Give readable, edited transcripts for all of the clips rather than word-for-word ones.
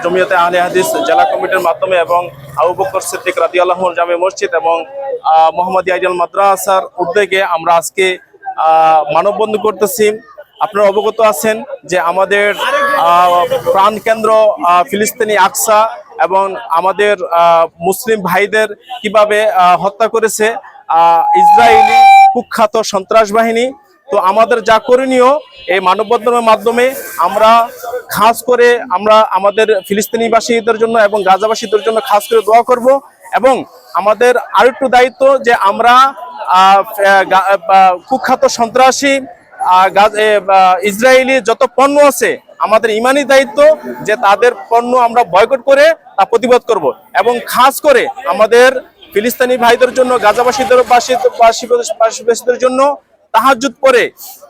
জমিয়তে আহলে হাদিস জেলা কমিটির মাধ্যমে এবং আবু বকর সিদ্দিক রাদিয়াল্লাহু আনহু জামে মসজিদ এবং মোহাম্মদ আইডিয়াল মাদ্রাসার উদ্যোগে আমরা আজকে মানববন্ধন করতেছি। আপনারা অবগত আছেন যে আমাদের প্রাণ কেন্দ্র ফিলিস্তিনি আকসা এবং আমাদের মুসলিম ভাইদের কিভাবে হত্যা করেছে ইসরায়েলি কুখ্যাত সন্ত্রাস বাহিনী। তো আমাদের যা করণীয় এই মানববন্ধনের মাধ্যমে আমরা খাস করে আমাদের ফিলিস্তিনিবাসীদের জন্য এবং গাজাবাসীদের জন্য খাস করে দোয়া করব। এবং আমাদের আরেকটু দায়িত্ব যে আমরা কুখ্যাত সন্ত্রাসী ইসরায়েলি যত পণ্য আছে আমাদের ইমানি দায়িত্ব যে তাদের পণ্য আমরা বয়কট করে তা প্রতিবাদ করব। এবং খাস করে আমাদের ফিলিস্তিনি ভাইদের জন্য গাজাবাসীদের জন্য তাহাজ্জুদ পড়ে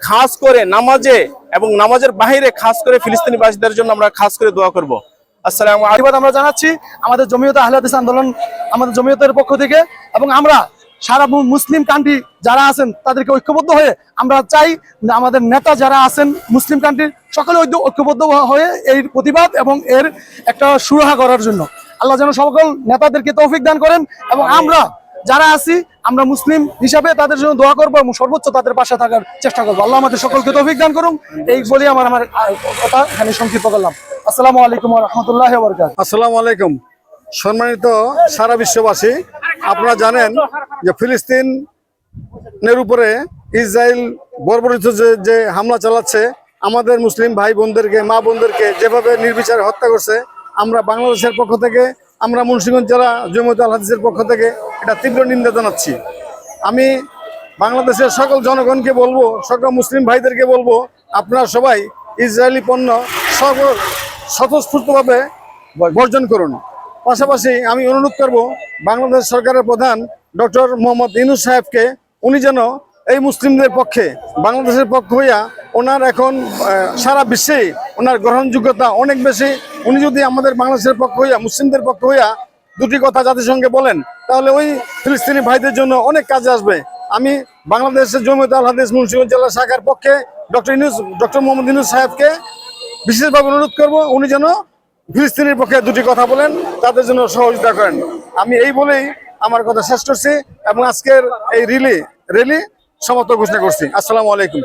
খাস করে নামাজে এবং নামাজের বাইরে খাস করে ফিলিস্তিনি বাসীদের জন্য আমরা খাস করে দোয়া করব। আসসালামু আলাইকুম। আমরা জানাচ্ছি আমাদের জমিয়তে আহলে হাদিস আন্দোলন আমাদের জমিয়তের পক্ষ থেকে, এবং আমরা সারা মুসলিম কান্ট্রি যারা আছেন তাদেরকে ঐক্যবদ্ধ হয়ে আমরা চাই আমাদের নেতা যারা আছেন মুসলিম কান্ট্রির সকলে ঐক্যবদ্ধ হয়ে এই প্রতিবাদ এবং এর একটা সুরাহা করার জন্য আল্লাহ যেন সকল নেতাদেরকে তৌফিক দান করেন। এবং আমরা যারা আছি আমরা মুসলিম হিসাবে তাদের জন্য দোয়া করবো এবং সর্বোচ্চ তাদের পাশে থাকার চেষ্টা করবো। আল্লাহ আমাদের সকলকে তৌফিক দান করুন। এই বলে আমার কথা এখানে সংক্ষিপ্ত করলাম। আসসালামু আলাইকুম ওয়া রাহমাতুল্লাহি ওয়া বারাকাতুহু। আসসালামু আলাইকুম। সম্মানিত সারা বিশ্ববাসী, আপনারা জানেন যে ফিলিস্তিনের উপরে ইসরায়েল বর্বরিত যে হামলা চালাচ্ছে, আমাদের মুসলিম ভাই বোনদেরকে মা বোনদেরকে যেভাবে নির্বিচারে হত্যা করছে, আমরা বাংলাদেশের পক্ষ থেকে আমরা মুন্সিগঞ্জ জেলা জমিয়তে আহলে হাদিসের পক্ষ থেকে এটা তীব্র নিন্দা জানাচ্ছি। আমি বাংলাদেশের সকল জনগণকে বলবো, সকল মুসলিম ভাইদেরকে বলবো, আপনারা সবাই ইসরায়েলি পণ্য স্বতঃস্ফূর্তভাবে বর্জন করুন। পাশাপাশি আমি অনুরোধ করব বাংলাদেশ সরকারের প্রধান ডক্টর মোহাম্মদ ইউনূস সাহেবকে, উনি যেন এই মুসলিমদের পক্ষে বাংলাদেশের পক্ষ হইয়া ওনার এখন সারা বিশ্বে ওনার গ্রহণযোগ্যতা অনেক বেশি। উনি যদি আমাদের বাংলাদেশের পক্ষ হইয়া মুসলিমদের পক্ষ হইয়া দুটি কথা জাতিসংঘে বলেন তাহলে ওই ফিলিস্তিনি ভাইদের জন্য অনেক কাজে আসবে। আমি বাংলাদেশের জমিয়তে আহলে হাদিস মুন্সিগঞ্জ জেলা শাখার পক্ষে ডক্টর মোহাম্মদ ইউনূস সাহেবকে বিশেষভাবে অনুরোধ করব উনি যেন ফিলিস্তিনের পক্ষে দুটি কথা বলেন, তাদের জন্য সহযোগিতা করেন। আমি এই বলেই আমার কথা শেষ করছি এবং আজকের এই র্যালি সমাপ্ত ঘোষণা করছি। আসসালামু আলাইকুম।